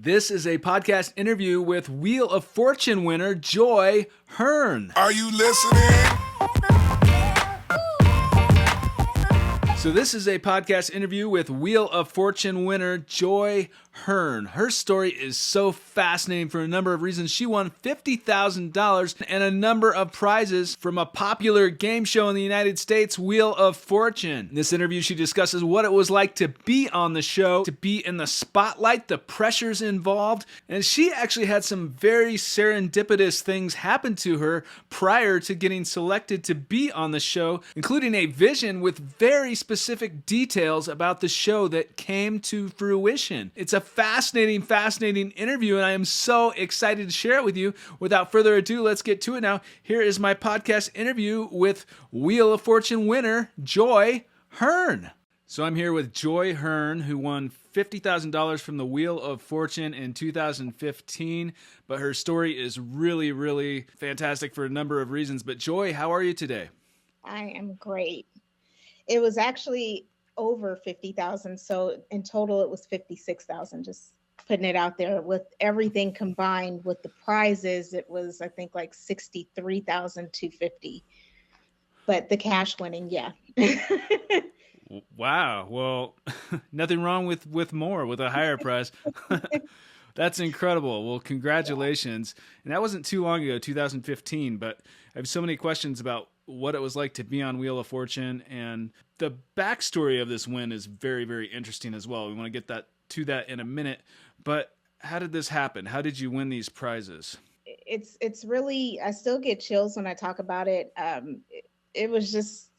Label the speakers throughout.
Speaker 1: This is a podcast interview with Wheel of Fortune winner Joy Hearn.
Speaker 2: Are you listening?
Speaker 1: So this is a podcast interview with Wheel of Fortune winner Joy Hearn. Her story is so fascinating for a number of reasons. She won $50,000 and a number of prizes from a popular game show in the United States, Wheel of Fortune. In this interview, she discusses what it was like to be on the show, to be in the spotlight, the pressures involved, and she actually had some very serendipitous things happen to her prior to getting selected to be on the show, including a vision with very specific details about the show that came to fruition. It's a fascinating interview, and I am so excited to share it with you. Without further ado, let's get to it now. Here is my podcast interview with Wheel of Fortune winner Joy Hearn. So I'm here with Joy Hearn, who won $50,000 from the Wheel of Fortune in 2015, but her story is really fantastic for a number of reasons. But Joy, how are you today?
Speaker 3: I am great. It was actually over 50,000. So in total, it was 56,000, just putting it out there. With everything combined with the prizes, it was, I think, like 63,250. But the cash winning, yeah.
Speaker 1: Wow. Well, nothing wrong with a higher prize. That's incredible. Well, congratulations. And that wasn't too long ago, 2015, but I have so many questions about what it was like to be on Wheel of Fortune, and the backstory of this win is very interesting as well. We want to get to that in a minute, but how did this happen? How did you win these prizes?
Speaker 3: It's really, I still get chills when I talk about it. It was just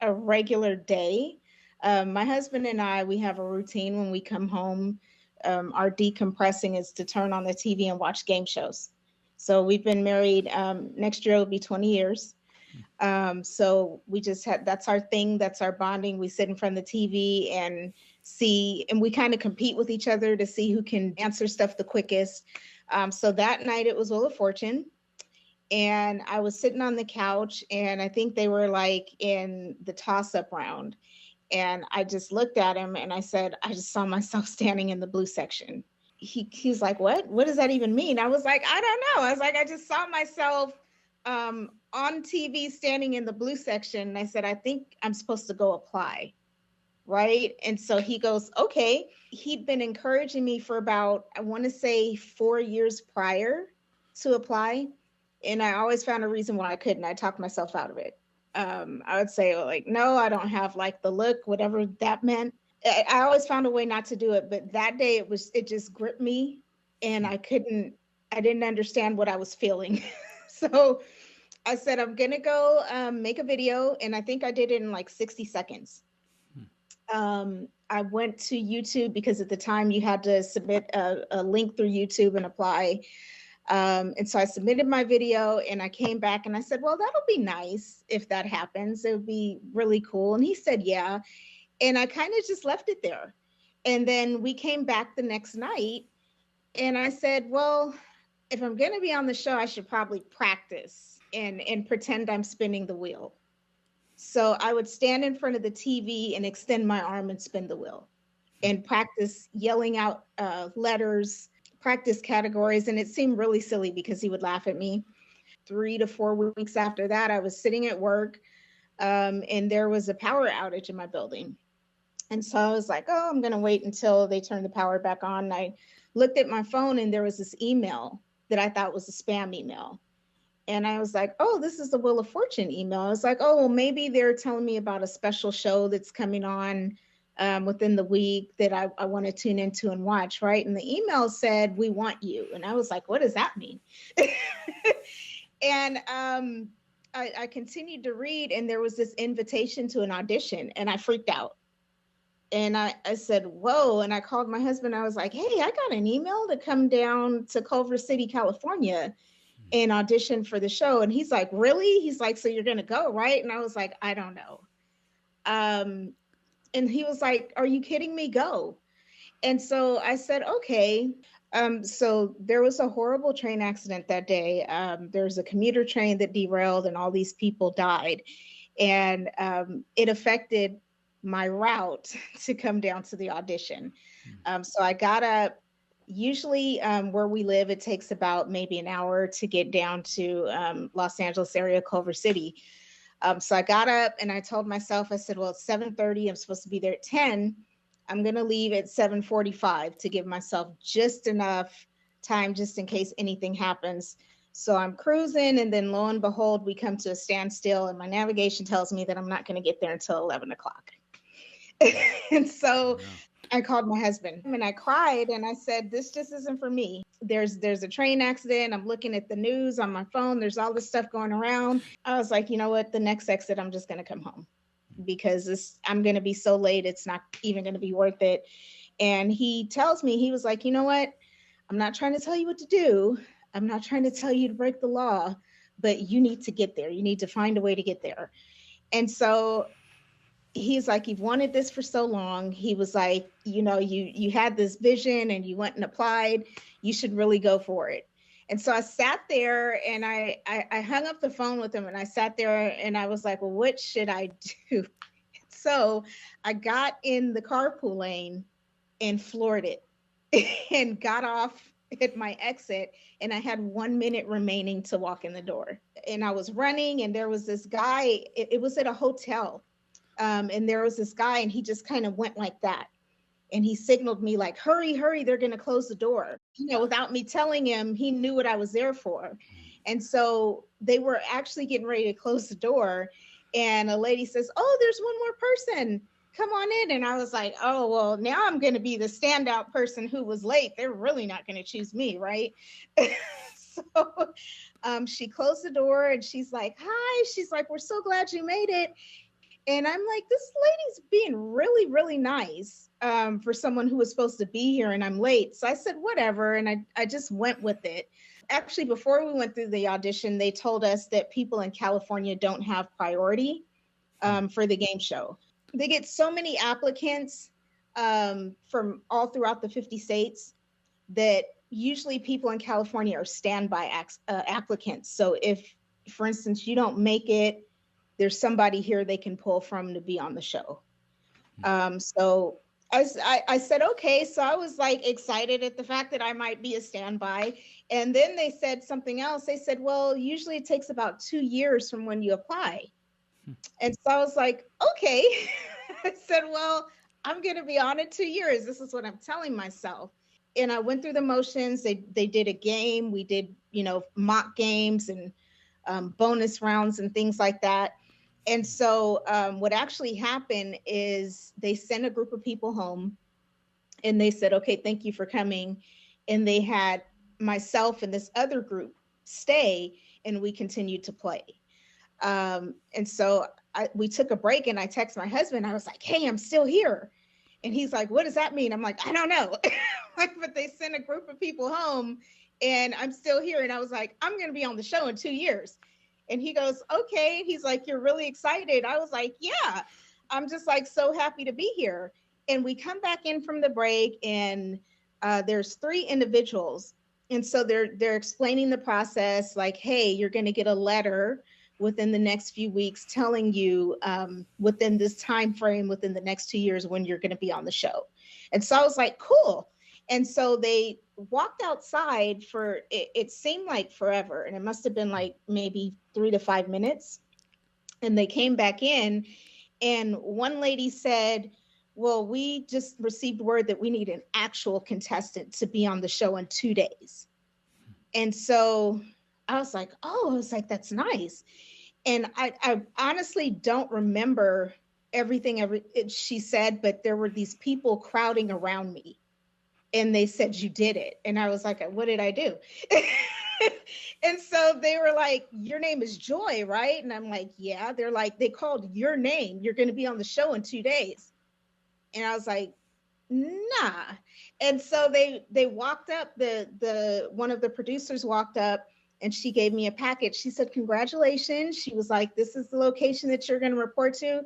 Speaker 3: a regular day. My husband and I, we have a routine when we come home. Our decompressing is to turn on the TV and watch game shows. So we've been married, next year will be 20 years. So we just that's our thing. That's our bonding. We sit in front of the TV and we kind of compete with each other to see who can answer stuff the quickest. So that night it was Wheel of Fortune, and I was sitting on the couch, and I think they were like in the toss-up round. And I just looked at him and I said, I just saw myself standing in the blue section. He's like, what? What does that even mean? I was like, I don't know. I was like, I just saw myself on TV standing in the blue section. And I said, I think I'm supposed to go apply. Right. And so he goes, okay. He'd been encouraging me for about, I want to say 4 years prior to apply. And I always found a reason why I couldn't. I talked myself out of it. I would say like, no, I don't have like the look, whatever that meant. I always found a way not to do it. But that day it just gripped me, and I didn't understand what I was feeling. So I said, I'm going to go make a video. And I think I did it in like 60 seconds. I went to YouTube because at the time you had to submit a link through YouTube and apply. And so I submitted my video, and I came back and I said, well, that'll be nice if that happens. It would be really cool. And he said, yeah. And I kind of just left it there. And then we came back the next night, and I said, well, if I'm going to be on the show, I should probably practice and pretend I'm spinning the wheel. So I would stand in front of the TV and extend my arm and spin the wheel and practice yelling out letters, practice categories. And it seemed really silly because he would laugh at me. 3 to 4 weeks after that, I was sitting at work, and there was a power outage in my building. And so I was like, oh, I'm going to wait until they turn the power back on. And I looked at my phone, and there was this email that I thought was a spam email. And I was like, oh, this is the Wheel of Fortune email. I was like, oh, well, maybe they're telling me about a special show that's coming on within the week that I want to tune into and watch, right? And the email said, we want you. And I was like, what does that mean? And I continued to read, and there was this invitation to an audition, and I freaked out. And I said, whoa. And I called my husband. I was like, hey, I got an email to come down to Culver City, California and audition for the show. And he's like, really? He's like, so you're going to go, right? And I was like, I don't know. And he was like, are you kidding me? Go. And so I said, okay. So there was a horrible train accident that day. There's a commuter train that derailed, and all these people died. And it affected my route to come down to the audition. So I got up Usually where we live, it takes about maybe an hour to get down to Los Angeles area, Culver City. So I got up and I told myself, I said, well, it's 7:30. I'm supposed to be there at 10. I'm going to leave at 7:45 to give myself just enough time just in case anything happens. So I'm cruising, and then lo and behold, we come to a standstill, and my navigation tells me that I'm not going to get there until 11 o'clock. And so I called my husband and I cried and I said, this just isn't for me. There's a train accident. I'm looking at the news on my phone. There's all this stuff going around. I was like, you know what? The next exit, I'm just going to come home because I'm going to be so late. It's not even going to be worth it. And he tells me, he was like, you know what? I'm not trying to tell you what to do. I'm not trying to tell you to break the law, but you need to get there. You need to find a way to get there. And so he's like, you've wanted this for so long. He was like, you know, you had this vision and you went and applied. You should really go for it. And so I sat there and I hung up the phone with him and I sat there and I was like, well, what should I do? So I got in the carpool lane and floored it and got off at my exit, and I had 1 minute remaining to walk in the door. And I was running, and there was this guy, it was at a hotel. And there was this guy, and he just kind of went like that. And he signaled me like, hurry, hurry, they're going to close the door. You know, without me telling him, he knew what I was there for. And so they were actually getting ready to close the door. And a lady says, oh, there's one more person. Come on in. And I was like, oh, well, now I'm going to be the standout person who was late. They're really not going to choose me, right? So she closed the door and she's like, hi. She's like, we're so glad you made it. And I'm like, this lady's being really, really nice for someone who was supposed to be here and I'm late. So I said, whatever. And I just went with it. Actually, before we went through the audition, they told us that people in California don't have priority for the game show. They get so many applicants from all throughout the 50 states that usually people in California are standby applicants. So if, for instance, you don't make it, there's somebody here they can pull from to be on the show. So I said, okay. So I was like excited at the fact that I might be a standby. And then they said something else. They said, well, usually it takes about 2 years from when you apply. And so I was like, okay. I said, well, I'm going to be on it 2 years. This is what I'm telling myself. And I went through the motions. They did a game. We did, you know, mock games and bonus rounds and things like that. And so what actually happened is they sent a group of people home and they said, okay, thank you for coming. And they had myself and this other group stay and we continued to play. And so we took a break and I texted my husband. I was like, hey, I'm still here. And he's like, what does that mean? I'm like, I don't know. But they sent a group of people home and I'm still here. And I was like, I'm going to be on the show in 2 years. And he goes, okay. He's like, you're really excited. I was like, yeah, I'm just like so happy to be here. And we come back in from the break and there's 3 individuals. And so they're explaining the process like, hey, you're going to get a letter within the next few weeks telling you within this time frame, within the next 2 years when you're going to be on the show. And so I was like, cool. And so they walked outside for, it seemed like forever. And it must have been like maybe 3 to 5 minutes. And they came back in and one lady said, well, we just received word that we need an actual contestant to be on the show in 2 days. And so I was like, that's nice. And I honestly don't remember everything she said, but there were these people crowding around me and they said, you did it. And I was like, what did I do? And so they were like, your name is Joy, right? And I'm like, yeah. They're like, they called your name. You're going to be on the show in 2 days. And I was like, nah. And so they walked up, one of the producers walked up and she gave me a package. She said, congratulations. She was like, this is the location that you're going to report to.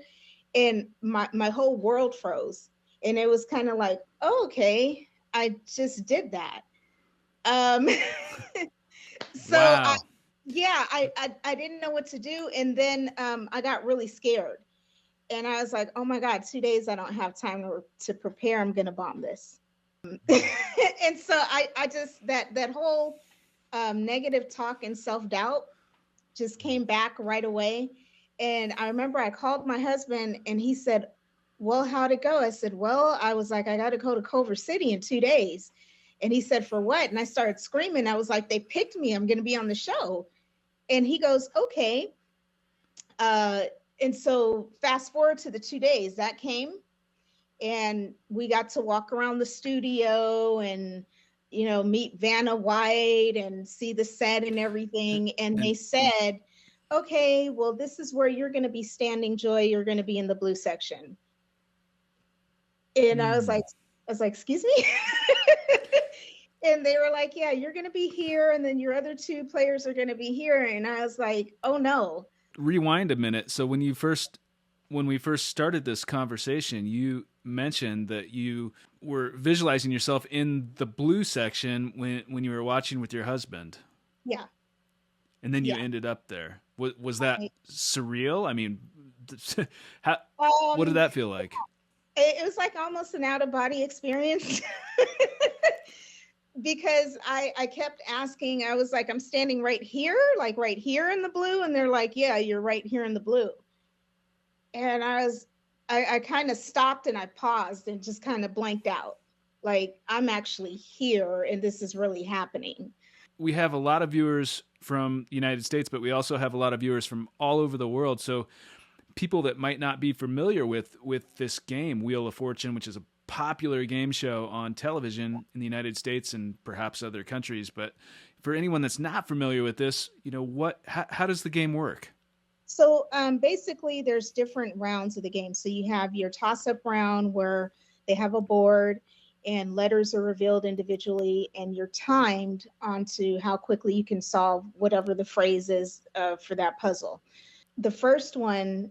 Speaker 3: And my whole world froze. And it was kind of like, oh, okay, I just did that. So
Speaker 1: wow.
Speaker 3: I didn't know what to do. And then I got really scared. And I was like, oh my God, 2 days, I don't have time to prepare. I'm going to bomb this. And so I just, that whole negative talk and self-doubt just came back right away. And I remember I called my husband and he said, well, how'd it go? I said, well, I was like, I got to go to Culver City in 2 days. And he said, for what? And I started screaming. I was like, they picked me. I'm going to be on the show. And he goes, okay. And so fast forward to the 2 days that came, and we got to walk around the studio and, meet Vanna White and see the set and everything. And they said, okay, well, this is where you're going to be standing, Joy. You're going to be in the blue section. And I was like, excuse me? And they were like, yeah, you're going to be here. And then your other two players are going to be here. And I was like, oh no.
Speaker 1: Rewind a minute. So when we first started this conversation, you mentioned that you were visualizing yourself in the blue section when you were watching with your husband.
Speaker 3: Yeah.
Speaker 1: And then you ended up there. Was that surreal? I mean, what did that feel like?
Speaker 3: It was like almost an out-of-body experience. Because I kept asking, I was like, I'm standing right here in the blue. And they're like, yeah, you're right here in the blue. And I kind of stopped and I paused and just kind of blanked out. Like, I'm actually here and this is really happening.
Speaker 1: We have a lot of viewers from the United States, but we also have a lot of viewers from all over the world. So people that might not be familiar with this game, Wheel of Fortune, which is a popular game show on television in the United States and perhaps other countries. But for anyone that's not familiar with this, how does the game work?
Speaker 3: So basically there's different rounds of the game. So you have your toss-up round where they have a board and letters are revealed individually and you're timed onto how quickly you can solve whatever the phrase is for that puzzle. The first one,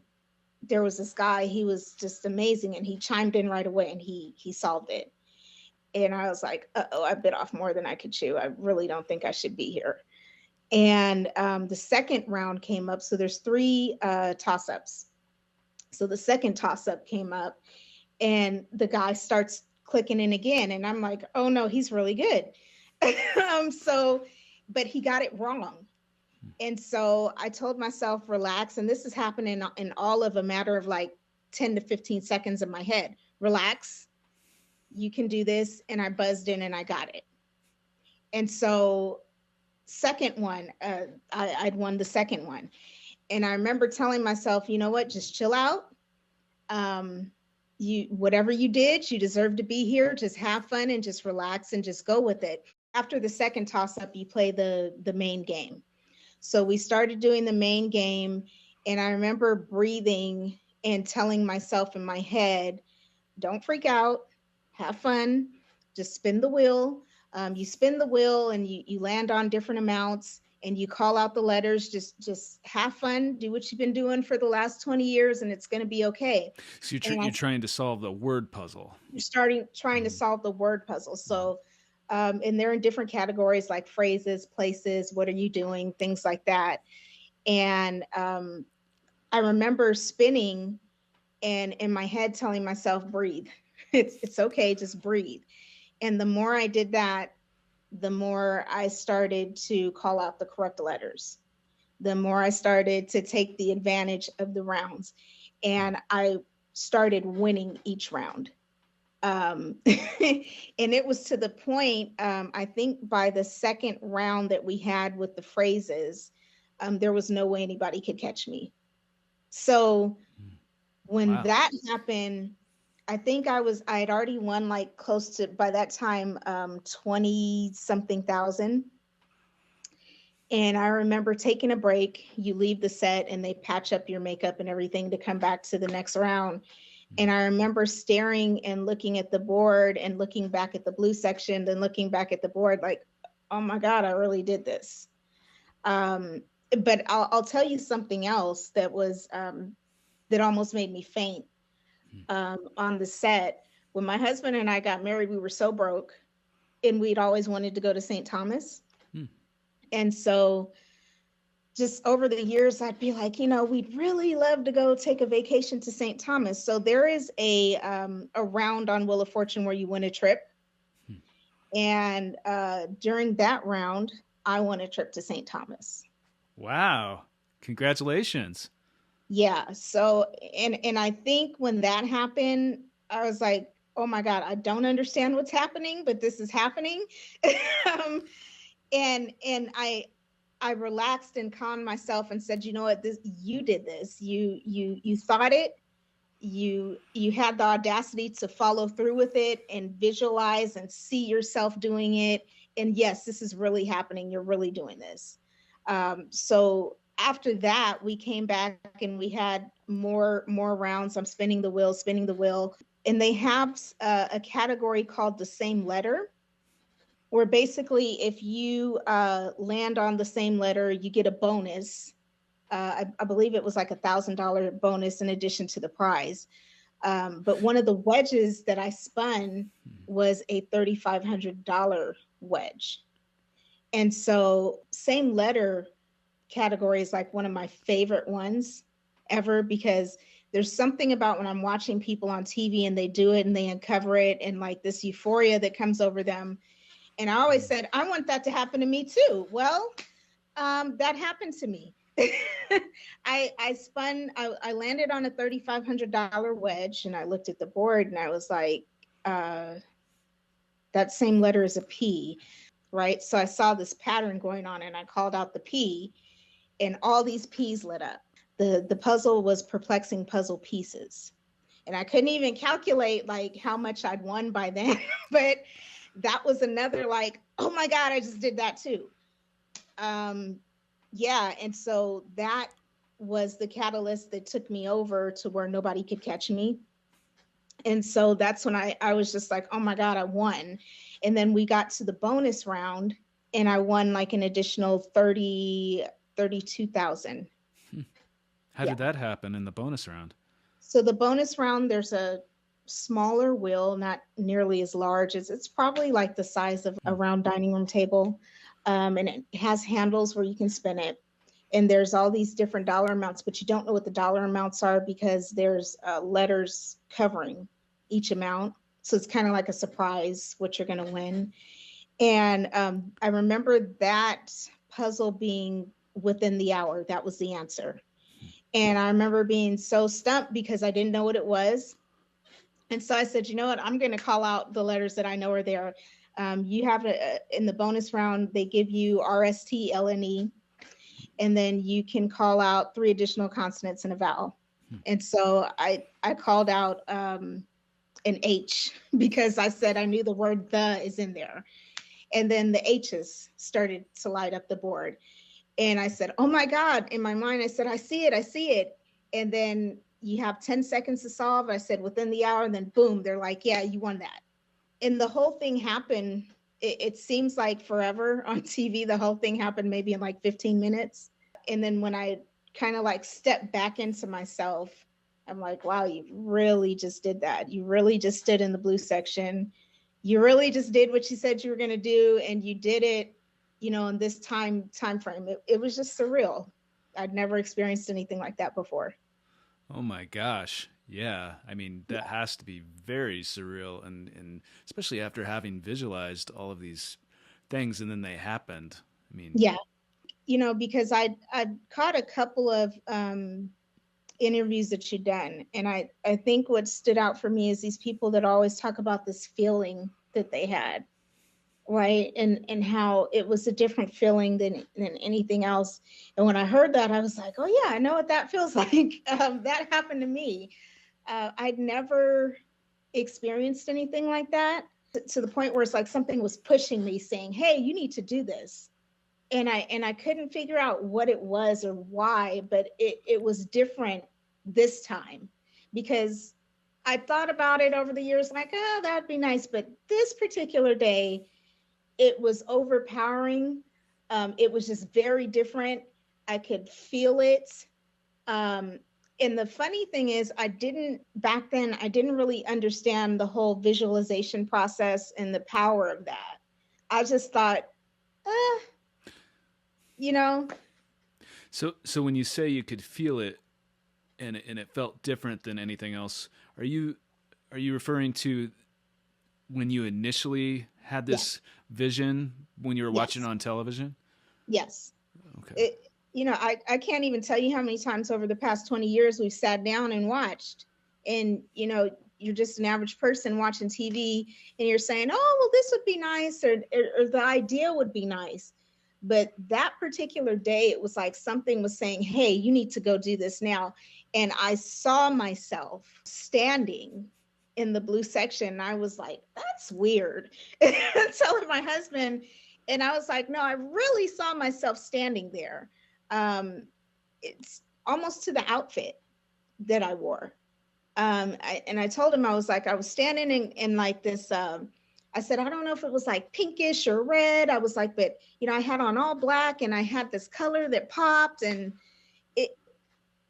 Speaker 3: there was this guy, he was just amazing and he chimed in right away and he solved it. And I was like, uh-oh, I bit off more than I could chew. I really don't think I should be here. And the second round came up. So there's 3 toss-ups. So the second toss-up came up and the guy starts clicking in again. And I'm like, oh no, he's really good. But he got it wrong. And so I told myself, relax. And this is happening in all of a matter of like 10 to 15 seconds in my head. Relax. You can do this. And I buzzed in and I got it. And so second one, I'd won the second one. And I remember telling myself, you know what, just chill out. Whatever you did, you deserve to be here. Just have fun and just relax and just go with it. After the second toss up, you play the main game. So we started doing the main game and I remember breathing and telling myself in my head, don't freak out, have fun, just spin the wheel. You spin the wheel and you land on different amounts and you call out the letters, just have fun, do what you've been doing for the last 20 years and it's going to be okay.
Speaker 1: So you're trying to solve the word puzzle.
Speaker 3: You're trying to solve the word puzzle. So and they're in different categories like phrases, places, what are you doing, things like that. And I remember spinning and in my head telling myself, breathe. It's okay, just breathe. And the more I did that, the more I started to call out the correct letters. The more I started to take the advantage of the rounds. And I started winning each round. And it was to the point, I think by the second round that we had with the phrases, there was no way anybody could catch me. So when that happened, I think I had already won like close to, by that time, 20 something thousand. And I remember taking a break, you leave the set and they patch up your makeup and everything to come back to the next round. And I remember staring and looking at the board and looking back at the blue section, then looking back at the board like, oh my God, I really did this. But I'll tell you something else that was, that almost made me faint on the set. When my husband and I got married, we were so broke and we'd always wanted to go to St. Thomas. And so just over the years, I'd be like, we'd really love to go take a vacation to St. Thomas. So there is a round on Wheel of Fortune where you win a trip. And during that round, I won a trip to St. Thomas.
Speaker 1: Wow. Congratulations.
Speaker 3: Yeah. So, and I think when that happened, I was like, oh my God, I don't understand what's happening, but this is happening. um, and I relaxed and calmed myself and said, you know what, this, you did this. You thought it. You had the audacity to follow through with it and visualize and see yourself doing it. And yes, this is really happening. You're really doing this. So after that, we came back and we had more rounds. I'm spinning the wheel, and they have a category called the same letter, where basically if you land on the same letter, you get a bonus. I believe it was like $1,000 bonus in addition to the prize. But one of the wedges that I spun was a $3,500 wedge. And so same letter category is like one of my favorite ones ever, because there's something about when I'm watching people on TV and they do it and they uncover it and like this euphoria that comes over them. And I always said, I want that to happen to me too. Well, that happened to me. I landed on a $3,500 wedge, and I looked at the board and I was like, that same letter is a P, right? So I saw this pattern going on and I called out the P, and all these P's lit up. The puzzle was perplexing puzzle pieces. And I couldn't even calculate like how much I'd won by then, but that was another like, oh my God, I just did that too. Yeah, and so that was the catalyst that took me over to where nobody could catch me. And so that's when I was just like, oh my God, I won. And then we got to the bonus round and I won like an additional 32,000.
Speaker 1: How did that happen in the bonus round?
Speaker 3: So the bonus round, there's a smaller wheel, not nearly as large as, it's probably like the size of a round dining room table. And it has handles where you can spin it. And there's all these different dollar amounts, but you don't know what the dollar amounts are because there's letters covering each amount. So it's kind of like a surprise what you're going to win. And I remember that puzzle being within the hour. That was the answer. And I remember being so stumped because I didn't know what it was. And so I said, you know what, I'm going to call out the letters that I know are there. You have in the bonus round, they give you RST, LNE, and then you can call out 3 additional consonants and a vowel. And so I called out an H because I said I knew the word the is in there. And then the H's started to light up the board. And I said, oh my God, in my mind, I said, I see it. And then you have 10 seconds to solve. I said within the hour, and then boom, they're like, yeah, you won that. And the whole thing happened, it seems like forever on TV. The whole thing happened maybe in like 15 minutes. And then when I kind of like stepped back into myself, I'm like, wow, you really just did that. You really just stood in the blue section. You really just did what you said you were going to do. And you did it, you know, in this time frame. It was just surreal. I'd never experienced anything like that before.
Speaker 1: Oh my gosh. Yeah. I mean, that has to be very surreal, and especially after having visualized all of these things and then they happened. I mean,
Speaker 3: yeah, you know, because I caught a couple of interviews that you've done, and I think what stood out for me is these people that always talk about this feeling that they had, right? And how it was a different feeling than anything else. And when I heard that, I was like, oh yeah, I know what that feels like. That happened to me. I'd never experienced anything like that, to the point where it's like something was pushing me saying, hey, you need to do this. And I couldn't figure out what it was or why, but it was different this time, because I thought about it over the years like, oh, that'd be nice. But this particular day, it was overpowering. It was just very different. I could feel it. And the funny thing is, back then, I didn't really understand the whole visualization process and the power of that. I just thought, you know.
Speaker 1: So when you say you could feel it and it felt different than anything else, are you referring to when you initially had this vision when you were watching it on television?
Speaker 3: Yes.
Speaker 1: Okay.
Speaker 3: I can't even tell you how many times over the past 20 years we've sat down and watched. And, you're just an average person watching TV and you're saying, oh, well, this would be nice, or the idea would be nice. But that particular day, it was like something was saying, hey, you need to go do this now. And I saw myself standing in the blue section. And I was like, that's weird. Telling my husband, and I was like, no, I really saw myself standing there. It's almost to the outfit that I wore. I told him, I was like, I was standing in like this, I said, I don't know if it was like pinkish or red. I was like, but I had on all black and I had this color that popped, and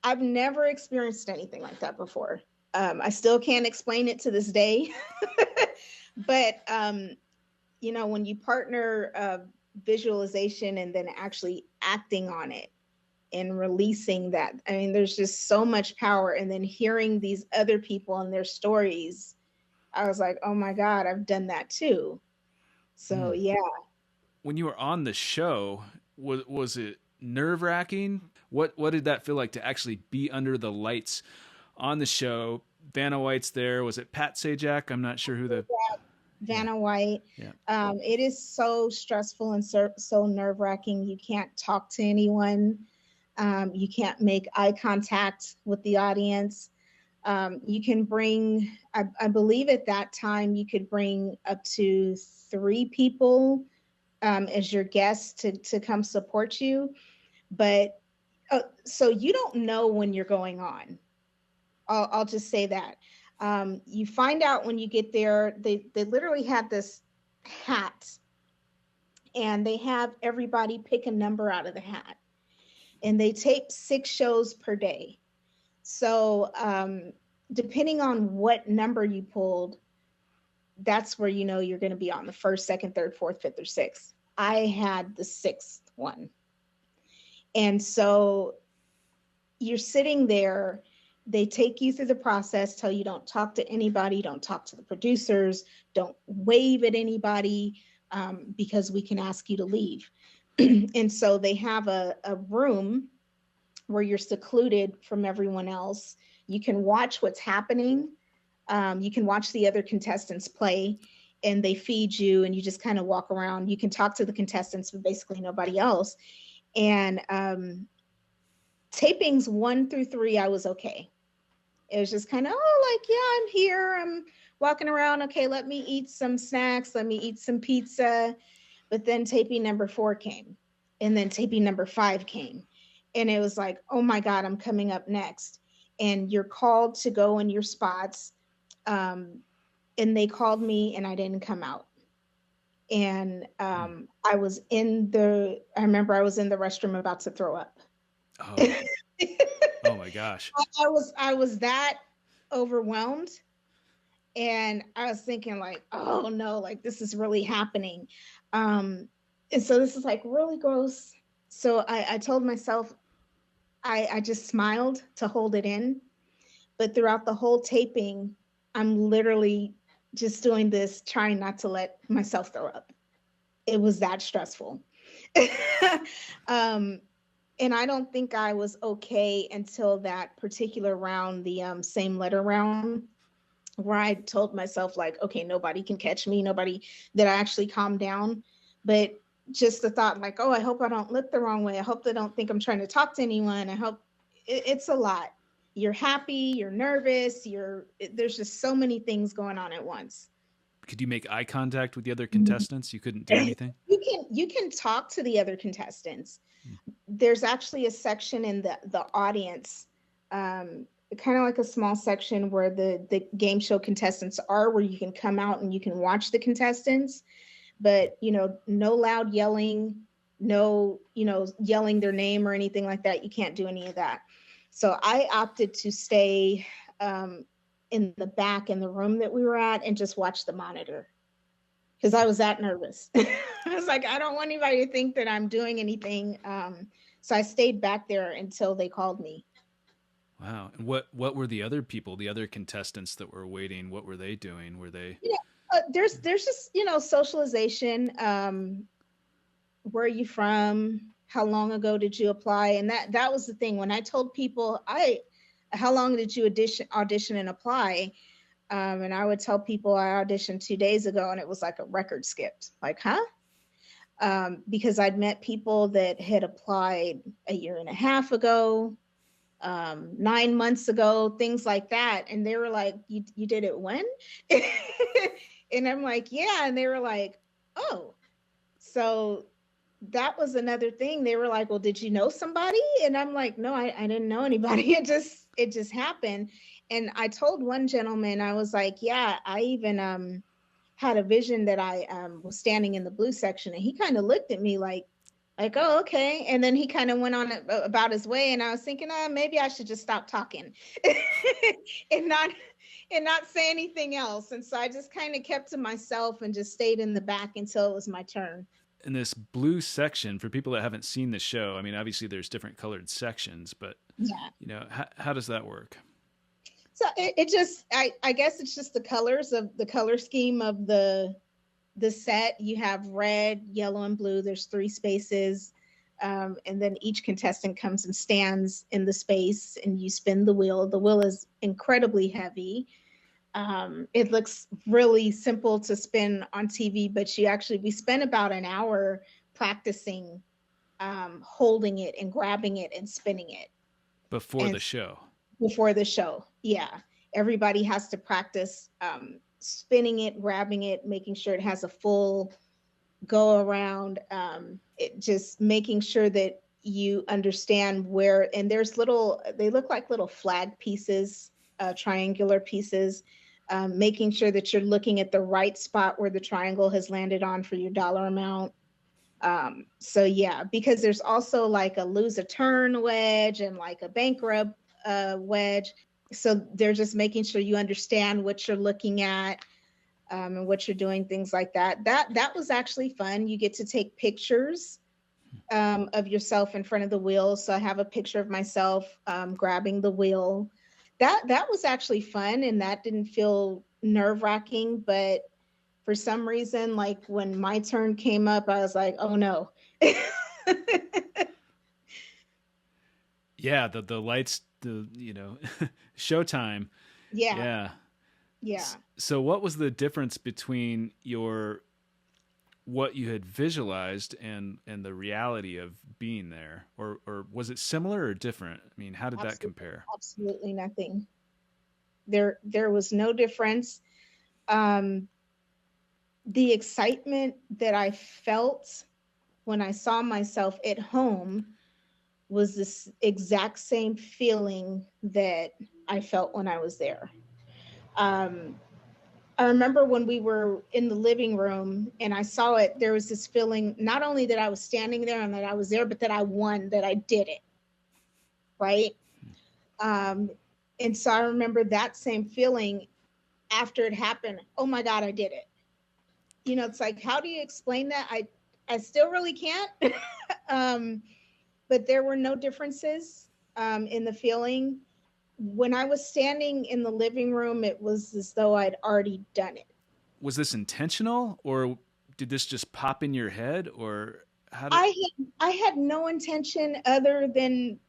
Speaker 3: I've never experienced anything like that before. I still can't explain it to this day, but when you partner visualization and then actually acting on it and releasing that, I mean, there's just so much power. And then hearing these other people and their stories, I was like, oh my God, I've done that too. So yeah.
Speaker 1: When you were on the show, was it nerve-wracking? What did that feel like to actually be under the lights on the show? Vanna White's there. Was it Pat Sajak? I'm not sure who the...
Speaker 3: Vanna White.
Speaker 1: Yeah.
Speaker 3: It is so stressful and so nerve-wracking. You can't talk to anyone. You can't make eye contact with the audience. You can bring, I believe at that time, you could bring up to 3 people as your guests to come support you. But so you don't know when you're going on. I'll just say that. You find out when you get there. They literally have this hat, and they have everybody pick a number out of the hat, and they tape 6 shows per day. So depending on what number you pulled, that's where you're going to be on the 1st, 2nd, 3rd, 4th, 5th, or 6th. I had the 6th one. And so you're sitting there, they take you through the process, tell you don't talk to anybody, don't talk to the producers, don't wave at anybody, because we can ask you to leave. And so they have a room where you're secluded from everyone else. You can watch what's happening. You can watch the other contestants play, and they feed you, and you just kind of walk around. You can talk to the contestants, but basically nobody else. And tapings 1 through 3, I was okay. It was just kind of, yeah, I'm here. I'm walking around. Okay, let me eat some snacks. Let me eat some pizza. But then taping number 4 came, and then taping number 5 came. And it was like, oh my God, I'm coming up next. And you're called to go in your spots. And they called me, and I didn't come out. And I remember I was in the restroom about to throw up.
Speaker 1: Oh, oh my gosh.
Speaker 3: I was that overwhelmed. And I was thinking like, oh no, like this is really happening. And so this is like really gross. So I told myself, I just smiled to hold it in. But throughout the whole taping, I'm literally just doing this, trying not to let myself throw up. It was that stressful. And I don't think I was okay until that particular round, the same letter round, where I told myself like, okay, nobody can catch me, nobody, that I actually calmed down. But just the thought like, oh, I hope I don't look the wrong way. I hope they don't think I'm trying to talk to anyone. I hope it's a lot. You're happy, you're nervous, there's just so many things going on at once.
Speaker 1: Could you make eye contact with the other contestants? You couldn't do anything?
Speaker 3: You can talk to the other contestants. There's actually a section in the audience, kind of like a small section where the game show contestants are, where you can come out and you can watch the contestants, but no loud yelling, no yelling their name or anything like that. You can't do any of that. So I opted to stay in the back in the room that we were at and just watch the monitor, because I was that nervous. I was like, I don't want anybody to think that I'm doing anything. So I stayed back there until they called me.
Speaker 1: Wow. And what were the other people, the other contestants that were waiting? What were they doing? Were they?
Speaker 3: There's just, socialization. Where are you from? How long ago did you apply? And that was the thing. When I told people how long did you audition and apply? And I would tell people I auditioned 2 days ago, and it was like a record skipped. Like, huh? Because I'd met people that had applied a year and a half ago, 9 months ago, things like that. And they were like, you did it when? And I'm like, yeah. And they were like, oh. So that was another thing. They were like, well, did you know somebody? And I'm like, no, I didn't know anybody. It just happened. And I told one gentleman, I was like, yeah, I even had a vision that I was standing in the blue section, and he kind of looked at me like, oh, okay. And then he kind of went on about his way, and I was thinking, maybe I should just stop talking and not say anything else. And so I just kind of kept to myself and just stayed in the back until it was my turn.
Speaker 1: In this blue section, for people that haven't seen the show, I mean, obviously there's different colored sections, but
Speaker 3: yeah,
Speaker 1: how does that work?
Speaker 3: So it just, I guess it's just the colors of the color scheme of the set. You have red, yellow, and blue. There's 3 spaces. And then each contestant comes and stands in the space, and you spin the wheel. The wheel is incredibly heavy. It looks really simple to spin on TV, but we spent about an hour practicing holding it and grabbing it and spinning it.
Speaker 1: Before the show. Yeah. Everybody has to practice spinning it, grabbing it, making sure it has a full go around, just making sure that you understand where, and there's they look like little flag pieces, triangular pieces, making sure that you're looking at the right spot where the triangle has landed on for your dollar amount. So yeah, because there's also like a lose a turn wedge and like a bankrupt wedge. So they're just making sure you understand what you're looking at, and what you're doing, things like that. That was actually fun. You get to take pictures of yourself in front of the wheel. So I have a picture of myself grabbing the wheel. That was actually fun, and that didn't feel nerve-wracking. But for some reason, like when my turn came up, I was like, oh no. Yeah, the lights, showtime.
Speaker 3: Yeah.
Speaker 1: So what was the difference between what you had visualized and the reality of being there? Or was it similar or different? I mean, how did that compare?
Speaker 3: Absolutely nothing. There was no difference. The excitement that I felt when I saw myself at home was this exact same feeling that I felt when I was there. I remember when we were in the living room and I saw it, there was this feeling, not only that I was standing there and that I was there, but that I won, that I did it. Right. And so I remember that same feeling after it happened. Oh my God, I did it. It's like, how do you explain that? I still really can't. But there were no differences in the feeling. When I was standing in the living room, it was as though I'd already done it.
Speaker 1: Was this intentional, or did this just pop in your head, or how did...
Speaker 3: I had no intention other than,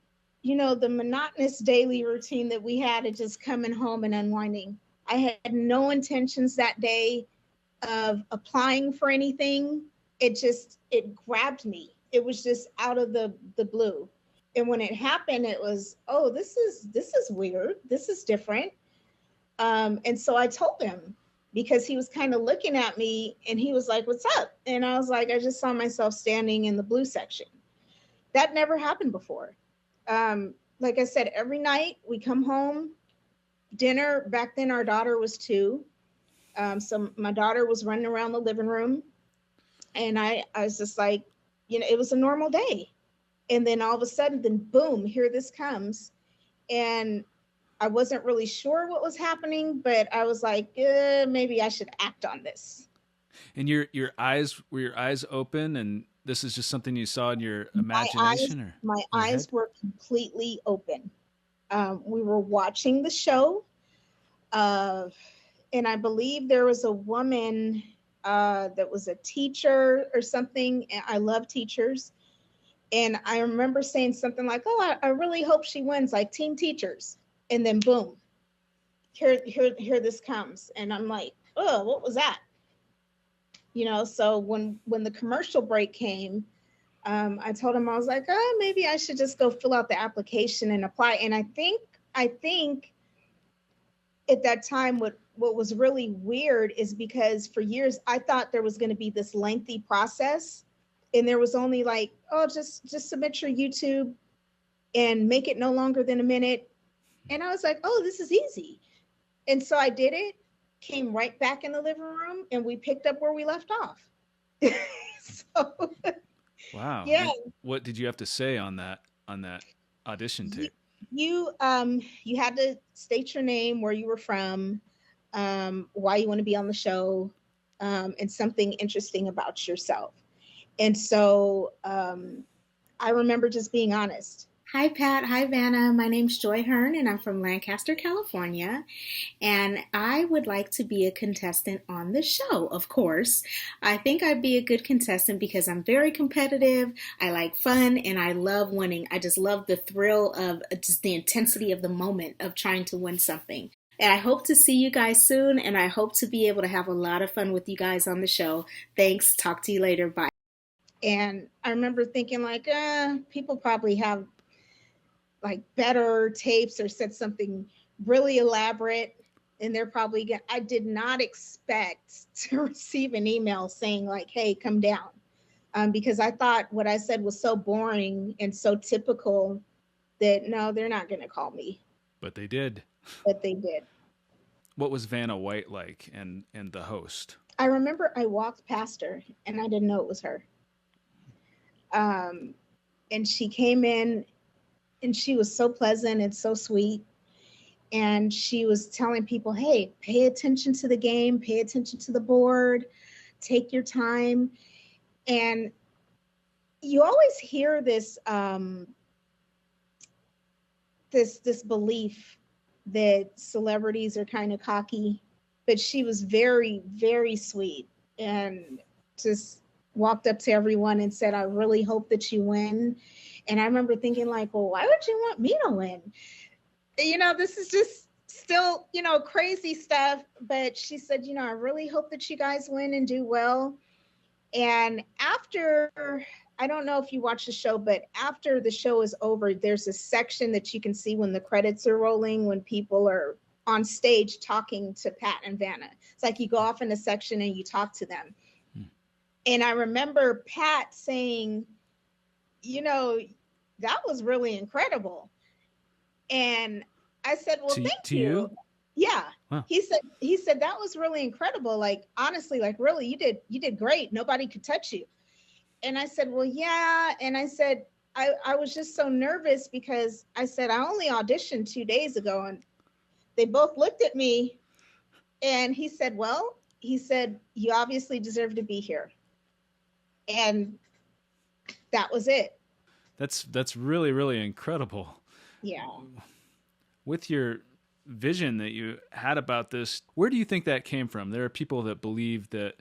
Speaker 3: the monotonous daily routine that we had of just coming home and unwinding. I had no intentions that day of applying for anything. It grabbed me. It was just out of the blue. And when it happened, it was, oh, this is weird. This is different. And so I told him, because he was kind of looking at me and he was like, what's up? And I was like, I just saw myself standing in the blue section. That never happened before. Like I said, every night we come home, dinner. Back then our daughter was 2. So my daughter was running around the living room, and I was just like, it was a normal day. And then all of a sudden, then boom, here this comes. And I wasn't really sure what was happening, but I was like, maybe I should act on this.
Speaker 1: And were your eyes open, and this is just something you saw in your imagination?
Speaker 3: My eyes were completely open. We were watching the show. And I believe there was a woman that was a teacher or something. And I love teachers. And I remember saying something like, "Oh, I really hope she wins, like team teachers." And then boom, here this comes. And I'm like, "Oh, what was that?" So when the commercial break came, I told him, I was like, "Oh, maybe I should just go fill out the application and apply." And I think at that time, what was really weird is because for years I thought there was going to be this lengthy process, and there was only like, "Oh, just submit your YouTube and make it no longer than a minute." And I was like, "Oh, this is easy." And so I did it, came right back in the living room, and we picked up where we left off. So
Speaker 1: Wow.
Speaker 3: yeah.
Speaker 1: What did you have to say on that audition tape?
Speaker 3: You had to state your name, where you were from, why you want to be on the show, and something interesting about yourself. And so I remember just being honest.
Speaker 2: Hi, Pat. Hi, Vanna. My name's Joy Hearn, and I'm from Lancaster, California. And I would like to be a contestant on the show, of course. I think I'd be a good contestant because I'm very competitive. I like fun, and I love winning. I just love the thrill of just the intensity of the moment of trying to win something. And I hope to see you guys soon, and I hope to be able to have a lot of fun with you guys on the show. Thanks. Talk to you later. Bye.
Speaker 3: And I remember thinking like, people probably have like better tapes or said something really elaborate, and they're probably I did not expect to receive an email saying like, "Hey, come down," because I thought what I said was so boring and so typical that no, they're not going to call me.
Speaker 1: But they did.
Speaker 3: But they did.
Speaker 1: What was Vanna White like, and the host?
Speaker 3: I remember I walked past her and I didn't know it was her. And she came in, and she was so pleasant and so sweet. And she was telling people, "Hey, pay attention to the game, pay attention to the board, take your time." And you always hear this this belief that celebrities are kind of cocky, but she was very, very sweet and just walked up to everyone and said, "I really hope that you win." And I remember thinking like, "Well, why would you want me to win?" This is just still, crazy stuff. But she said, "I really hope that you guys win and do well." And after, I don't know if you watch the show, but after the show is over, there's a section that you can see when the credits are rolling, when people are on stage talking to Pat and Vanna. It's like you go off in a section and you talk to them. And I remember Pat saying, "That was really incredible." And I said, "Well, thank you." Yeah.
Speaker 1: Wow.
Speaker 3: He said that was really incredible. Like, honestly, like, really, you did great. Nobody could touch you. And I said, "Well, yeah." And I said, I was just so nervous because I said, "I only auditioned 2 days ago." And they both looked at me, and he said, "Well," he said, "you obviously deserve to be here." And that was it.
Speaker 1: That's really, really incredible.
Speaker 3: Yeah.
Speaker 1: With your vision that you had about this, where do you think that came from? There are people that believe that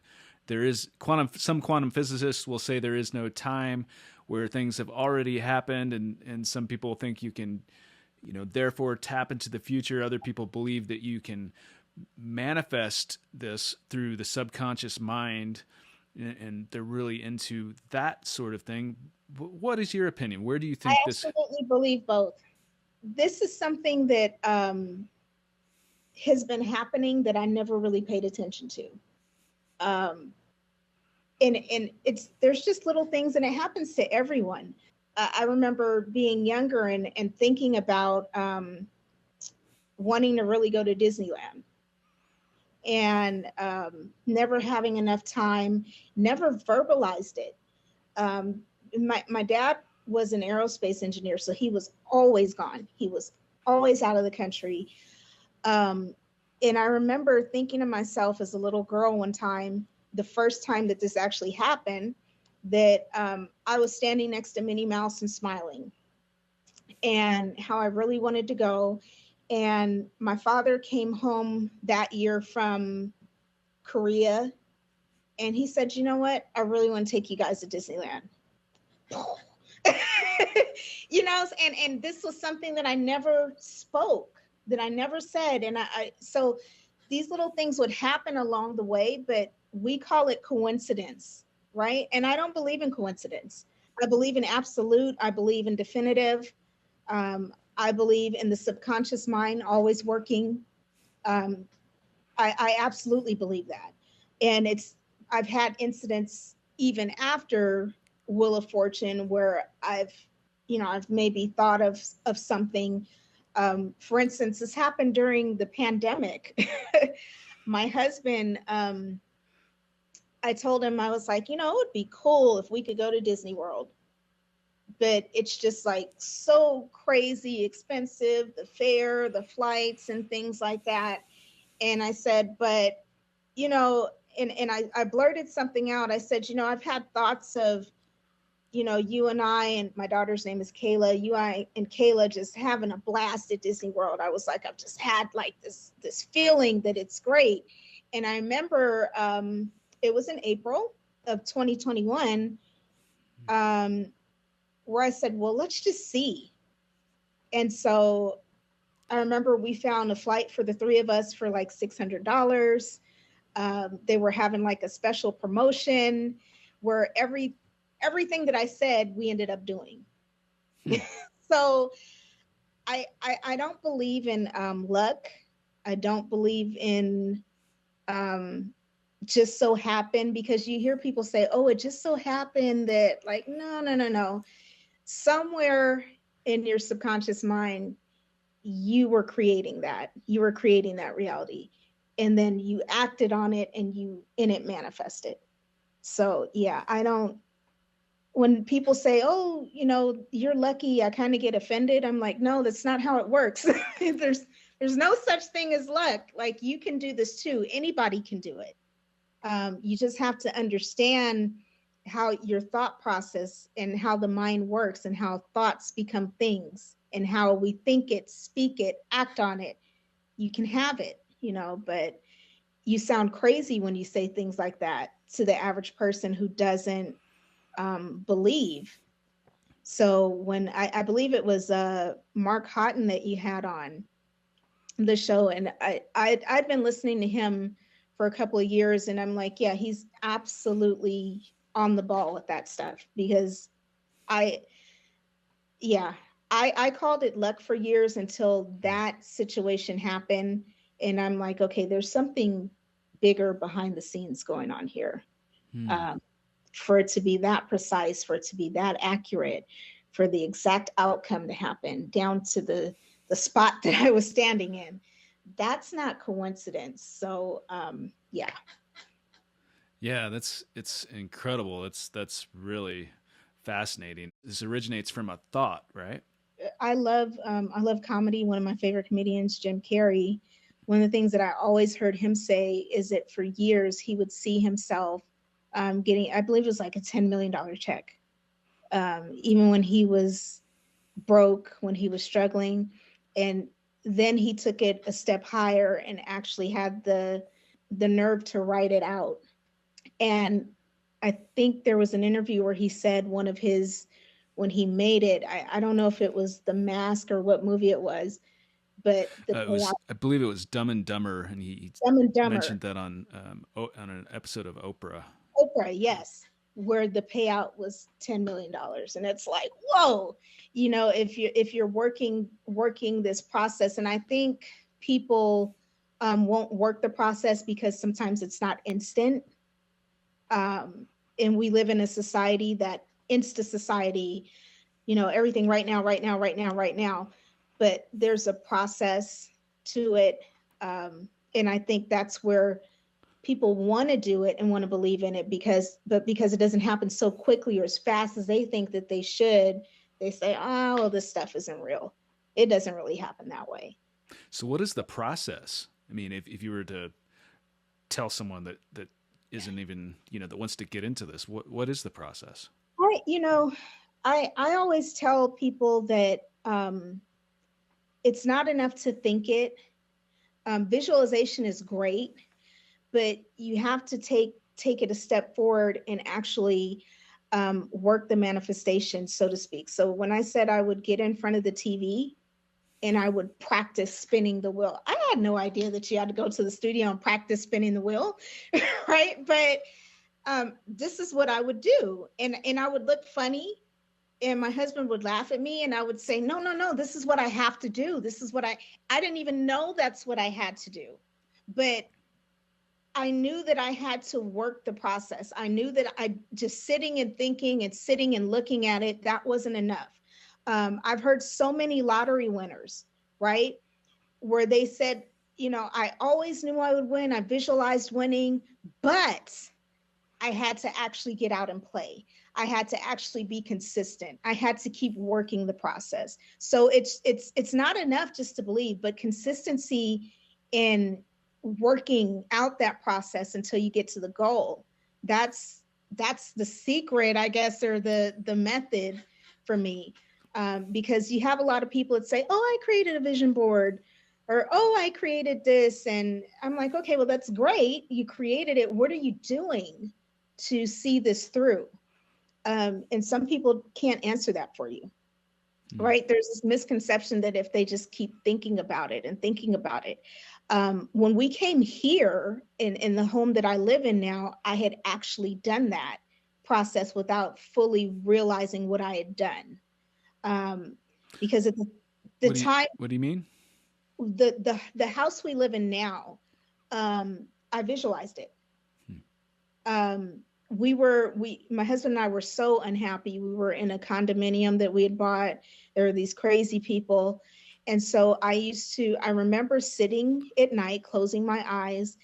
Speaker 1: there is some quantum physicists will say there is no time, where things have already happened, and some people think you can, therefore tap into the future. Other people believe that you can manifest this through the subconscious mind, and they're really into that sort of thing. What is your opinion? Where do you think this?
Speaker 3: I absolutely believe both. This is something that has been happening that I never really paid attention to. And there's just little things, and it happens to everyone. I remember being younger and thinking about wanting to really go to Disneyland, and never having enough time, never verbalized it. My dad was an aerospace engineer, so he was always gone. He was always out of the country. And I remember thinking to myself as a little girl one time, the first time that this actually happened, that I was standing next to Minnie Mouse and smiling, and how I really wanted to go. And my father came home that year from Korea, and he said, you know what? I really want to take you guys to Disneyland. And this was something that I never spoke, that I never said. And so these little things would happen along the way, but we call it coincidence, right? And I don't believe in coincidence. I believe in absolute. I believe in definitive. I believe in the subconscious mind always working. Um, I absolutely believe that. And I've had incidents even after Wheel of Fortune where I've maybe thought of something. For instance, this happened during the pandemic. My husband, I told him, I was like, it would be cool if we could go to Disney World, but it's just like so crazy expensive, the fare, the flights, and things like that. And I said, but, I blurted something out. I said, I've had thoughts of, you and I, and my daughter's name is Kayla, I and Kayla just having a blast at Disney World. I was like, I've just had like this feeling that it's great. And I remember it was in April of 2021, where I said, well, let's just see. And so I remember we found a flight for the three of us for like $600. They were having like a special promotion where everything that I said, we ended up doing. So I don't believe in luck. I don't believe in just so happened, because you hear people say, oh, it just so happened that, like, no. Somewhere in your subconscious mind, you were creating that. You were creating that reality. And then you acted on it and it manifested. So yeah, when people say, oh, you're lucky, I kind of get offended. I'm like, no, that's not how it works. There's no such thing as luck. Like, you can do this too. Anybody can do it. You just have to understand how your thought process and how the mind works and how thoughts become things and how we think it, speak it, act on it. You can have it, but you sound crazy when you say things like that to the average person who doesn't believe. So when I believe it was Mark Houghton that you had on the show, and I'd been listening to him for a couple of years, and I'm like, yeah, he's absolutely on the ball with that stuff, because I called it luck for years until that situation happened. And I'm like, okay, there's something bigger behind the scenes going on here. For it to be that precise, for it to be that accurate, for the exact outcome to happen down to the spot that I was standing in, that's not coincidence. So yeah.
Speaker 1: Yeah, it's incredible. That's really fascinating. This originates from a thought, right?
Speaker 3: I love comedy. One of my favorite comedians, Jim Carrey, one of the things that I always heard him say is that for years he would see himself getting, I believe it was like a $10 million check. Even when he was broke, when he was struggling. And then he took it a step higher and actually had the nerve to write it out. And I think there was an interview where he said one of his, when he made it, I don't know if it was The Mask or what movie it was, but
Speaker 1: I believe it was Dumb and Dumber, and he
Speaker 3: Dumb and Dumber
Speaker 1: mentioned that on an episode of Oprah.
Speaker 3: Oprah, yes, where the payout was $10 million. And it's like, whoa, if you're working this process, and I think people won't work the process because sometimes it's not instant. And we live in a society that insta society, everything right now, right now, right now, right now. But there's a process to it. And I think that's where people want to do it and want to believe in it, because it doesn't happen so quickly or as fast as they think that they should, they say, oh, well, this stuff isn't real. It doesn't really happen that way.
Speaker 1: So what is the process? I mean, if you were to tell someone that isn't even, that wants to get into this, what is the process?
Speaker 3: I always tell people that it's not enough to think it. Visualization is great, but you have to take it a step forward and actually work the manifestation, so to speak. So when I said I would get in front of the TV and I would practice spinning the wheel, I had no idea that you had to go to the studio and practice spinning the wheel, right? But this is what I would do. And I would look funny, and my husband would laugh at me, and I would say, no, no, no, this is what I have to do. This is what I didn't even know that's what I had to do. But I knew that I had to work the process. I knew that I just sitting and thinking and sitting and looking at it, that wasn't enough. I've heard so many lottery winners, right? Where they said, I always knew I would win. I visualized winning, but I had to actually get out and play. I had to actually be consistent. I had to keep working the process. So it's not enough just to believe, but consistency in working out that process until you get to the goal. That's the secret, I guess, or the method for me. Because you have a lot of people that say, oh, I created a vision board, or, oh, I created this. And I'm like, okay, well, that's great. You created it. What are you doing to see this through? And some people can't answer that for you, right? There's this misconception that if they just keep thinking about it and thinking about it. When we came here in the home that I live in now, I had actually done that process without fully realizing what I had done. Because at the time,
Speaker 1: what do you mean?
Speaker 3: The house we live in now, I visualized it. My husband and I were so unhappy. We were in a condominium that we had bought. There were these crazy people. And so I remember sitting at night, closing my eyes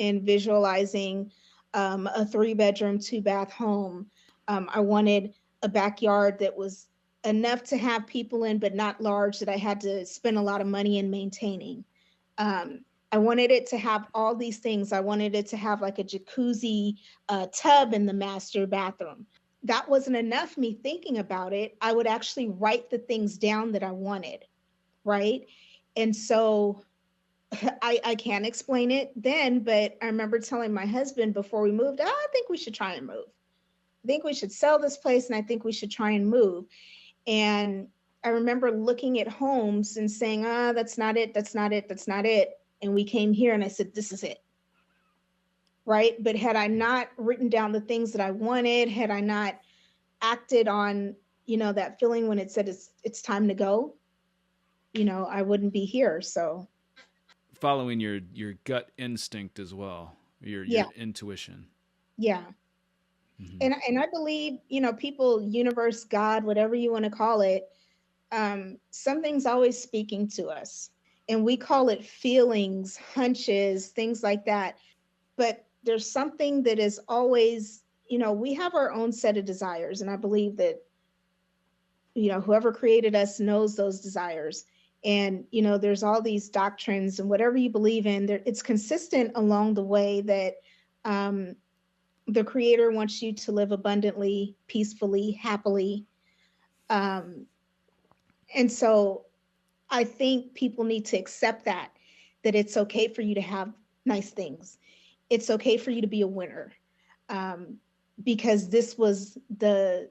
Speaker 3: and visualizing a 3-bedroom, 2-bath home. I wanted a backyard that was enough to have people in, but not large, that I had to spend a lot of money in maintaining. I wanted it to have all these things. I wanted it to have like a jacuzzi tub in the master bathroom. That wasn't enough, me thinking about it. I would actually write the things down that I wanted, right? And so I can't explain it then, but I remember telling my husband before we moved, I think we should try and move. I think we should sell this place, and I think we should try and move. And I remember looking at homes and saying, that's not it, that's not it, that's not it. And we came here and I said, this is it. Right? But had I not written down the things that I wanted, had I not acted on, that feeling when it said it's time to go, I wouldn't be here. So
Speaker 1: following your gut instinct as well, your intuition.
Speaker 3: Yeah. Mm-hmm. And I believe, people, universe, God, whatever you want to call it, something's always speaking to us. And we call it feelings, hunches, things like that. But there's something that is always, we have our own set of desires. And I believe that, whoever created us knows those desires. And, there's all these doctrines and whatever you believe in, it's consistent along the way that the Creator wants you to live abundantly, peacefully, happily. And so I think people need to accept that it's okay for you to have nice things. It's okay for you to be a winner, because this was the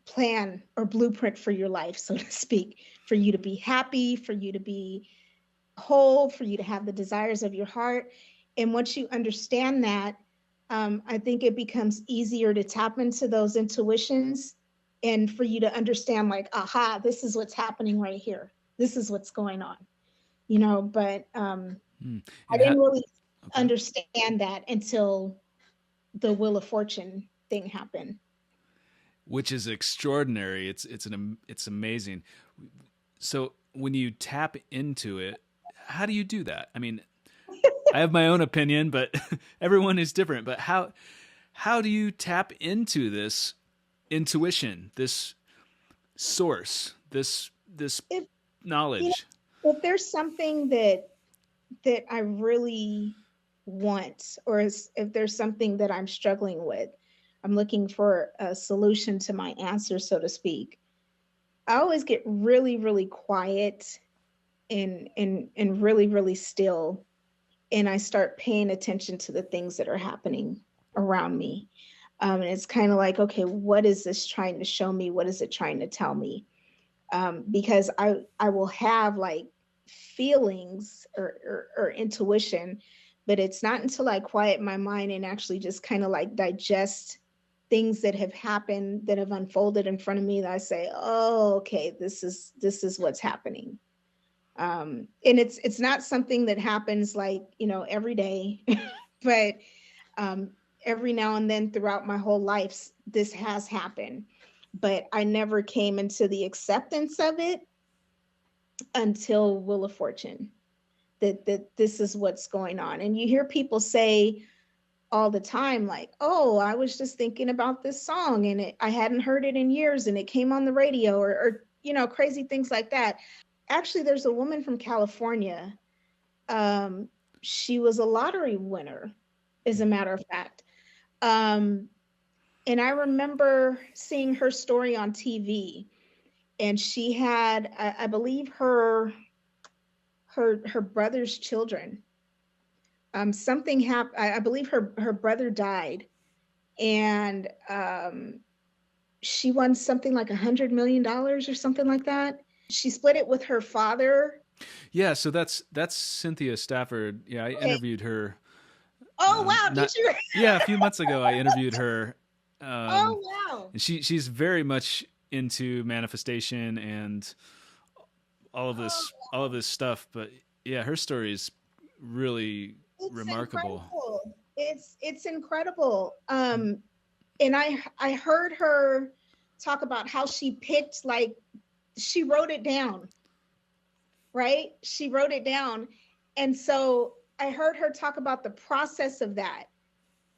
Speaker 3: plan or blueprint for your life, so to speak, for you to be happy, for you to be whole, for you to have the desires of your heart. And once you understand that, I think it becomes easier to tap into those intuitions and for you to understand, like, aha, this is what's happening right here. This is what's going on, but I didn't really understand that until the Wheel of Fortune thing happened.
Speaker 1: Which is extraordinary. It's amazing. So when you tap into it, how do you do that? I mean, I have my own opinion, but everyone is different. But how do you tap into this intuition, this source, this knowledge?
Speaker 3: If there's something that I really want, or if there's something that I'm struggling with, I'm looking for a solution to my answer, so to speak, I always get really, really quiet and really, really still. And I start paying attention to the things that are happening around me. And it's kind of like, okay, what is this trying to show me? What is it trying to tell me? Because I will have like feelings or intuition, but it's not until I quiet my mind and actually just kind of like digest things that have happened, that have unfolded in front of me, that I say, oh, okay, this is what's happening. And it's not something that happens like, every day, but every now and then throughout my whole life, this has happened. But I never came into the acceptance of it until Wheel of Fortune, that this is what's going on. And you hear people say all the time, like, oh, I was just thinking about this song and I hadn't heard it in years and it came on the radio, or crazy things like that. Actually, there's a woman from California. She was a lottery winner, as a matter of fact. And I remember seeing her story on TV, and she had, I believe, her brother's children. Something happened. I believe her brother died, and she won something like $100 million or something like that. She split it with her father.
Speaker 1: Yeah, so that's Cynthia Stafford. Yeah, I interviewed her.
Speaker 3: Oh wow! Did you?
Speaker 1: Yeah, a few months ago I interviewed her.
Speaker 3: Oh wow!
Speaker 1: And she's very much into manifestation and all of this stuff. But yeah, her story is really remarkable.
Speaker 3: Incredible. It's incredible. And I heard her talk about how she picked, like, she wrote it down, right? She wrote it down. And so I heard her talk about the process of that,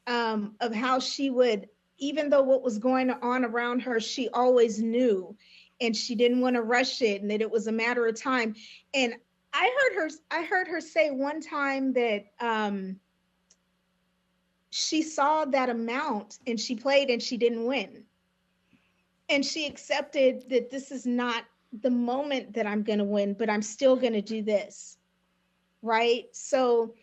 Speaker 3: of how she would, even though what was going on around her, she always knew, and she didn't want to rush it, and that it was a matter of time. And I heard her say one time that she saw that amount and she played and she didn't win. And she accepted that this is not the moment that I'm going to win, but I'm still going to do this. Right? So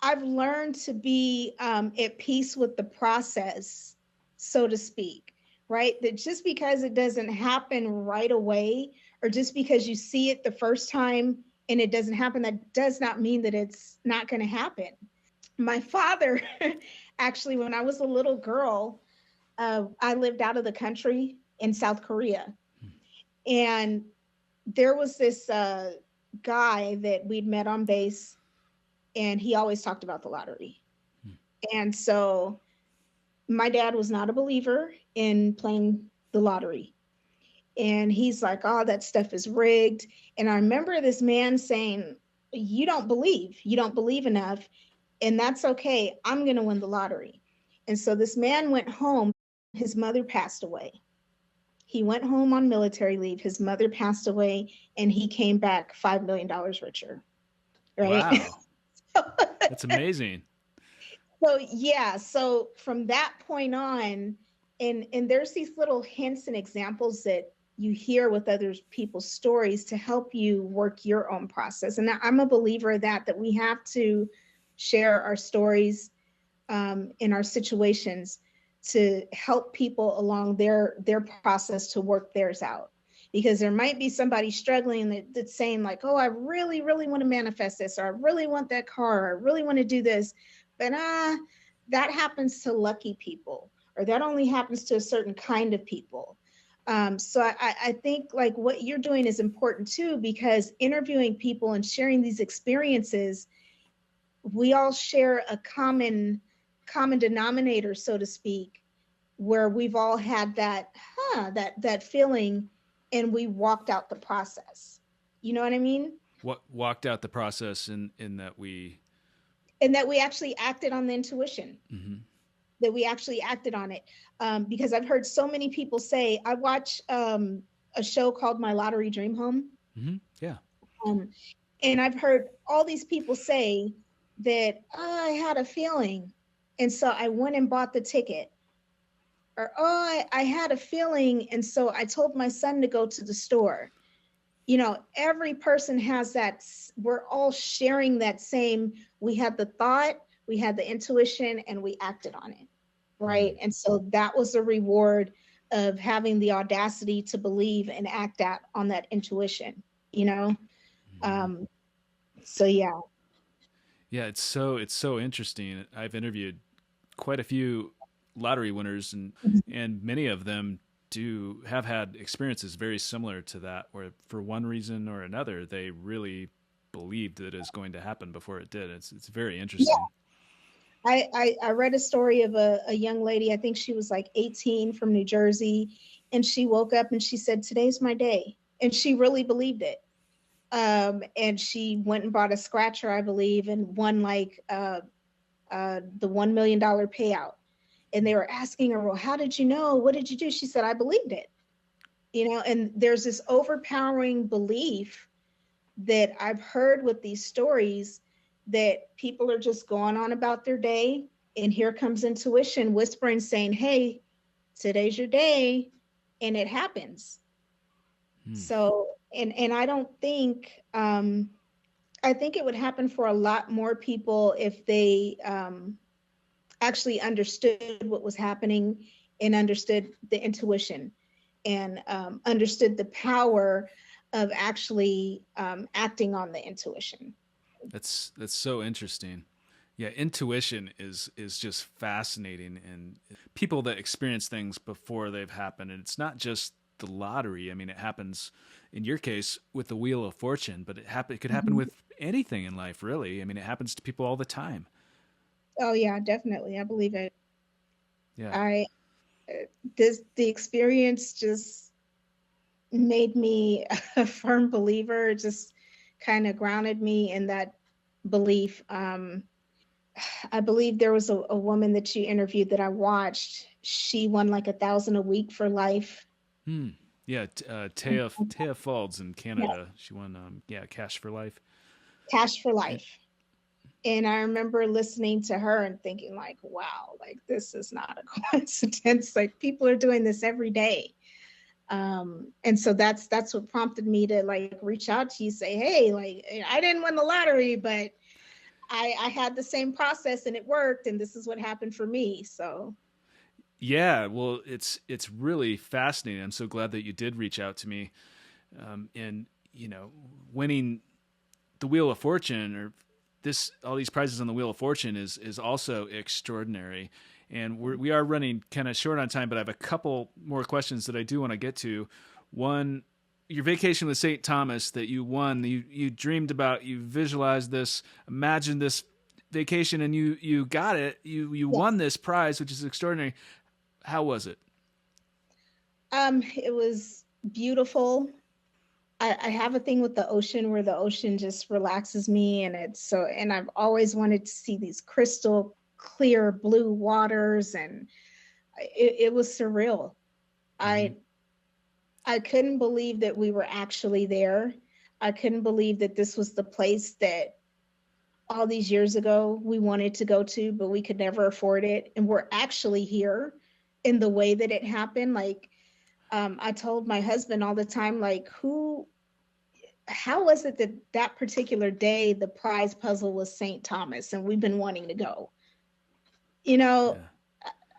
Speaker 3: I've learned to be at peace with the process, so to speak, right? That just because it doesn't happen right away, or just because you see it the first time and it doesn't happen, that does not mean that it's not going to happen. My father, actually, when I was a little girl, I lived out of the country in South Korea. And there was this guy that we'd met on base, and he always talked about the lottery. And so my dad was not a believer in playing the lottery. And he's like, oh, that stuff is rigged. And I remember this man saying, you don't believe enough. And that's okay. I'm going to win the lottery. And so this man went home. His mother passed away. He went home on military leave. His mother passed away, and he came back $5 million richer. Right?
Speaker 1: Wow. That's amazing.
Speaker 3: So yeah, so from that point on, and there's these little hints and examples that you hear with other people's stories to help you work your own process. And I'm a believer of that we have to share our stories in our situations to help people along their process to work theirs out. Because there might be somebody struggling that's saying like, oh, I really, really want to manifest this, or I really want that car, or I really want to do this. But that happens to lucky people, or that only happens to a certain kind of people. So I think like what you're doing is important too, because interviewing people and sharing these experiences, we all share a common denominator, so to speak, where we've all had that feeling, and we walked out the process. You know what I mean?
Speaker 1: What walked out the process in that we
Speaker 3: actually acted on the intuition. Mm-hmm. That we actually acted on it. Because I've heard so many people say, I watch a show called My Lottery Dream Home.
Speaker 1: Mm-hmm. Yeah.
Speaker 3: And I've heard all these people say that I had a feeling, and so I went and bought the ticket. Or, I had a feeling, and so I told my son to go to the store. every person has that. We're all sharing that same. We had the thought, we had the intuition, and we acted on it. Right. And so that was the reward of having the audacity to believe and act out on that intuition, you know? Um, so yeah.
Speaker 1: Yeah, it's so interesting. I've interviewed quite a few lottery winners, and many of them do have had experiences very similar to that, where for one reason or another they really believed that it was going to happen before it did. It's very
Speaker 3: Yeah.
Speaker 1: interesting.
Speaker 3: I read a story of a young lady, I think she was like 18 from New Jersey, and she woke up and she said, "Today's my day." And she really believed it. And she went and bought a scratcher, I believe, and won like the $1 million payout. And they were asking her, "Well, how did you know? What did you do?" She said, "I believed it." And there's this overpowering belief that I've heard with these stories, that people are just going on about their day, and here comes intuition whispering, saying, "Hey, today's your day," and it happens. So, and I don't think, I think it would happen for a lot more people if they actually understood what was happening, and understood the intuition, and understood the power of actually acting on the intuition.
Speaker 1: That's so interesting. Yeah, intuition is just fascinating, and people that experience things before they've happened, and it's not just the lottery. I mean, it happens in your case with the Wheel of Fortune, but it could happen
Speaker 3: Mhm.
Speaker 1: with anything in life, really. I mean, it happens to people all the time.
Speaker 3: Oh yeah, definitely. I believe it.
Speaker 1: Yeah.
Speaker 3: I the experience just made me a firm believer. It just kind of grounded me in that belief. I believe there was a woman that you interviewed that I watched. She won like 1,000 a week for life.
Speaker 1: Hmm. Yeah, Taya Falls in
Speaker 3: Yeah,
Speaker 1: Canada. She won Cash for Life.
Speaker 3: cash for
Speaker 1: And,
Speaker 3: life. And I remember listening to her and thinking like, wow, like this is not a coincidence. Like people are doing this every day. And so that's what prompted me to like reach out to you, say, hey, like I didn't win the lottery, but I had the same process and it worked, and this is what happened for me. So
Speaker 1: yeah, well, it's really fascinating. I'm so glad that you did reach out to me. And winning the Wheel of Fortune, or this all these prizes on the Wheel of Fortune, is also extraordinary. And we are running kind of short on time, but I have a couple more questions that I do want to get to. One, your vacation with St. Thomas that you won, you dreamed about, you visualized this, imagined this vacation, and you got it. You
Speaker 3: yeah.
Speaker 1: won this prize, which is extraordinary. How was it?
Speaker 3: It was beautiful. I have a thing with the ocean, where the ocean just relaxes me, and and I've always wanted to see these crystal clear blue waters, and it was surreal.
Speaker 1: Mm-hmm.
Speaker 3: I I couldn't believe that we were actually there. I couldn't believe that this was the place that all these years ago we wanted to go to, but we could never afford it. And we're actually here in the way that it happened. Like, I told my husband all the time, like, how was it that that particular day the prize puzzle was St. Thomas and we've been wanting to go? You know,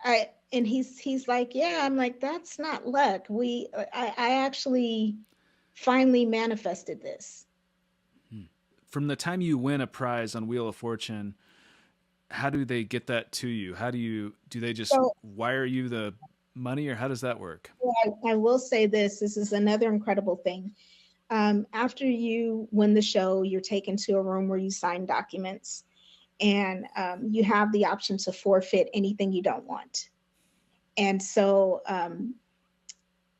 Speaker 1: Yeah.
Speaker 3: and he's like, yeah. I'm like, that's not luck. I actually finally manifested this.
Speaker 1: From the time you win a prize on Wheel of Fortune, how do they get that to you? Do they just
Speaker 3: So
Speaker 1: wire you the money, or how does that work?
Speaker 3: I will say this. This is another incredible thing. After you win the show, you're taken to a room where you sign documents, and you have the option to forfeit anything you don't want. And so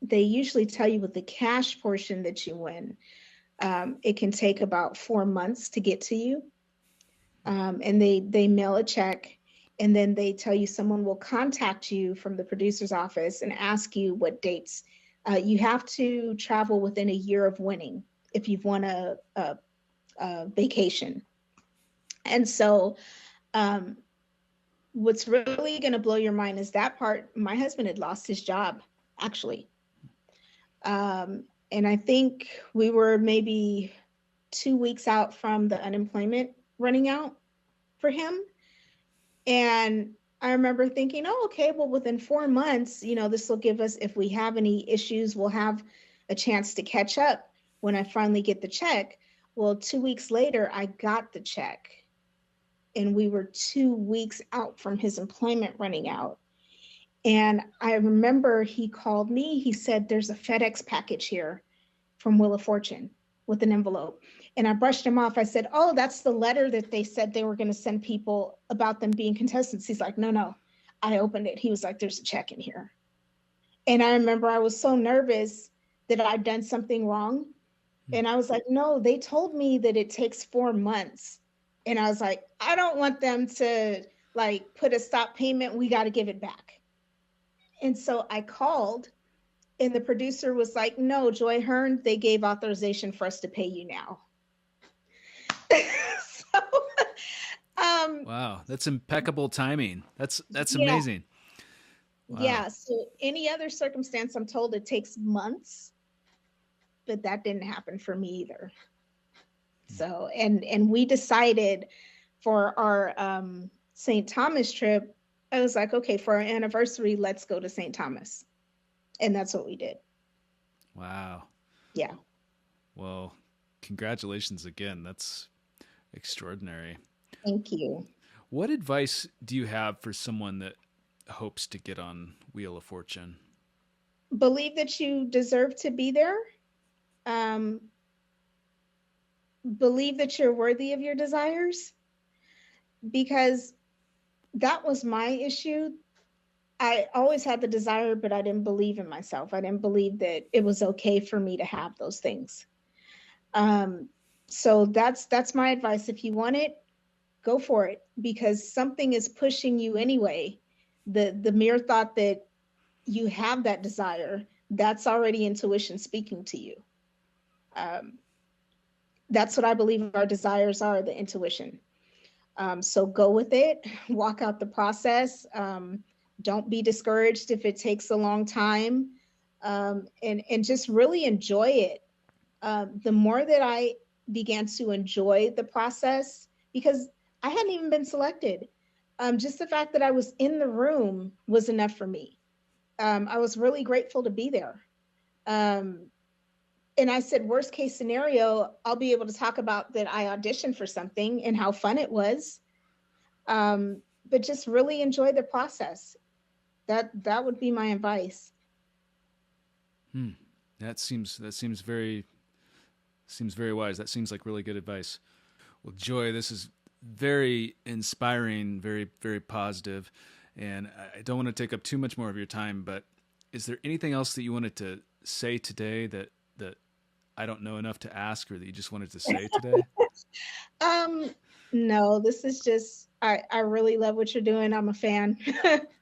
Speaker 3: they usually tell you with the cash portion that you win, it can take about 4 months to get to you. And they mail a check, and then they tell you someone will contact you from the producer's office and ask you what dates. You have to travel within a year of winning if you've won a vacation. And so um, what's really going to blow your mind is that part. My husband had lost his job, actually. Um, And I think we were maybe 2 weeks out from the unemployment running out for him. And I remember thinking, oh, okay, well, within 4 months, this will give us, if we have any issues, we'll have a chance to catch up when I finally get the check. Well, 2 weeks later, I got the check, and we were 2 weeks out from his employment running out. And I remember he called me. He said, there's a FedEx package here from Wheel of Fortune with an envelope. And I brushed him off. I said, oh, that's the letter that they said they were going to send people about them being contestants. He's like, no. I opened it. He was like, there's a check in here. And I remember I was so nervous that I'd done something wrong. And I was like, no, they told me that it takes 4 months. And I was like, I don't want them to put a stop payment. We got to give it back. And so I called, and the producer was like, no, Joy Hearn, they gave authorization for us to pay you now. So,
Speaker 1: wow, that's impeccable timing. That's
Speaker 3: yeah.
Speaker 1: amazing. Wow.
Speaker 3: Yeah. So any other circumstance, I'm told it takes months, but that didn't happen for me either. So, and we decided for our St. Thomas trip, I was like, okay, for our anniversary, let's go to St. Thomas. And that's what we did.
Speaker 1: Wow.
Speaker 3: Yeah.
Speaker 1: Well, congratulations again. That's extraordinary.
Speaker 3: Thank you.
Speaker 1: What advice do you have for someone that hopes to get on Wheel of Fortune?
Speaker 3: Believe that you deserve to be there. Believe that you're worthy of your desires, because that was my issue. I always had the desire, but I didn't believe in myself. I didn't believe that it was okay for me to have those things. So that's my advice. If you want it, go for it, because something is pushing you anyway. The mere thought that you have that desire, that's already intuition speaking to you. That's what I believe our desires are, the intuition. So go with it, walk out the process. Don't be discouraged if it takes a long time, and just really enjoy it. The more that I began to enjoy the process, because I hadn't even been selected, just the fact that I was in the room was enough for me. I was really grateful to be there. And I said, worst case scenario, I'll be able to talk about that I auditioned for something and how fun it was. But just really enjoy the process. That would be my advice.
Speaker 1: That seems very wise. That seems like really good advice. Well, Joy, this is very inspiring, very, very positive. And I don't want to take up too much more of your time, but is there anything else that you wanted to say today that I don't know enough to ask, or that you just wanted to say today?
Speaker 3: No, this is just, I really love what you're doing. I'm a fan.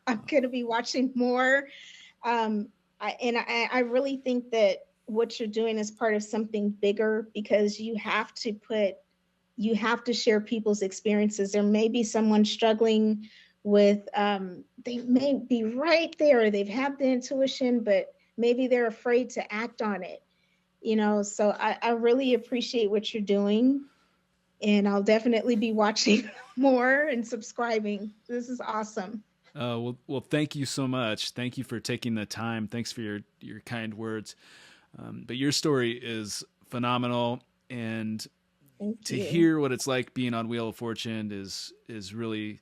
Speaker 3: I'm going to be watching more. I really think that what you're doing is part of something bigger, because you have to share people's experiences. There may be someone struggling with, they may be right there, they've had the intuition, but maybe they're afraid to act on it. So I really appreciate what you're doing, and I'll definitely be watching more and subscribing. This is awesome.
Speaker 1: Well, thank you so much. Thank you for taking the time. Thanks for your kind words. But your story is phenomenal, and to hear what it's like being on Wheel of Fortune is really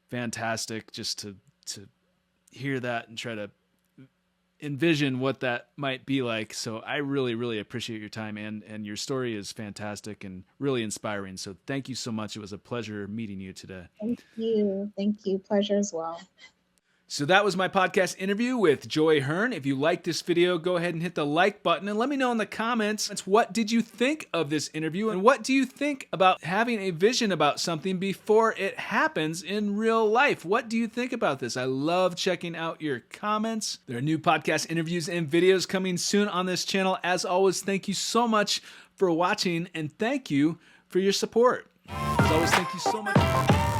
Speaker 1: fantastic. Just to hear that and try to envision what that might be like. So I really, really appreciate your time, and your story is fantastic and really inspiring. So thank you so much. It was a pleasure meeting you today.
Speaker 3: Thank you. Pleasure as well.
Speaker 1: So that was my podcast interview with Joy Hearn. If you liked this video, go ahead and hit the like button and let me know in the comments, what did you think of this interview, and what do you think about having a vision about something before it happens in real life? What do you think about this? I love checking out your comments. There are new podcast interviews and videos coming soon on this channel. As always, thank you so much for watching, and thank you for your support. As always, thank you so much.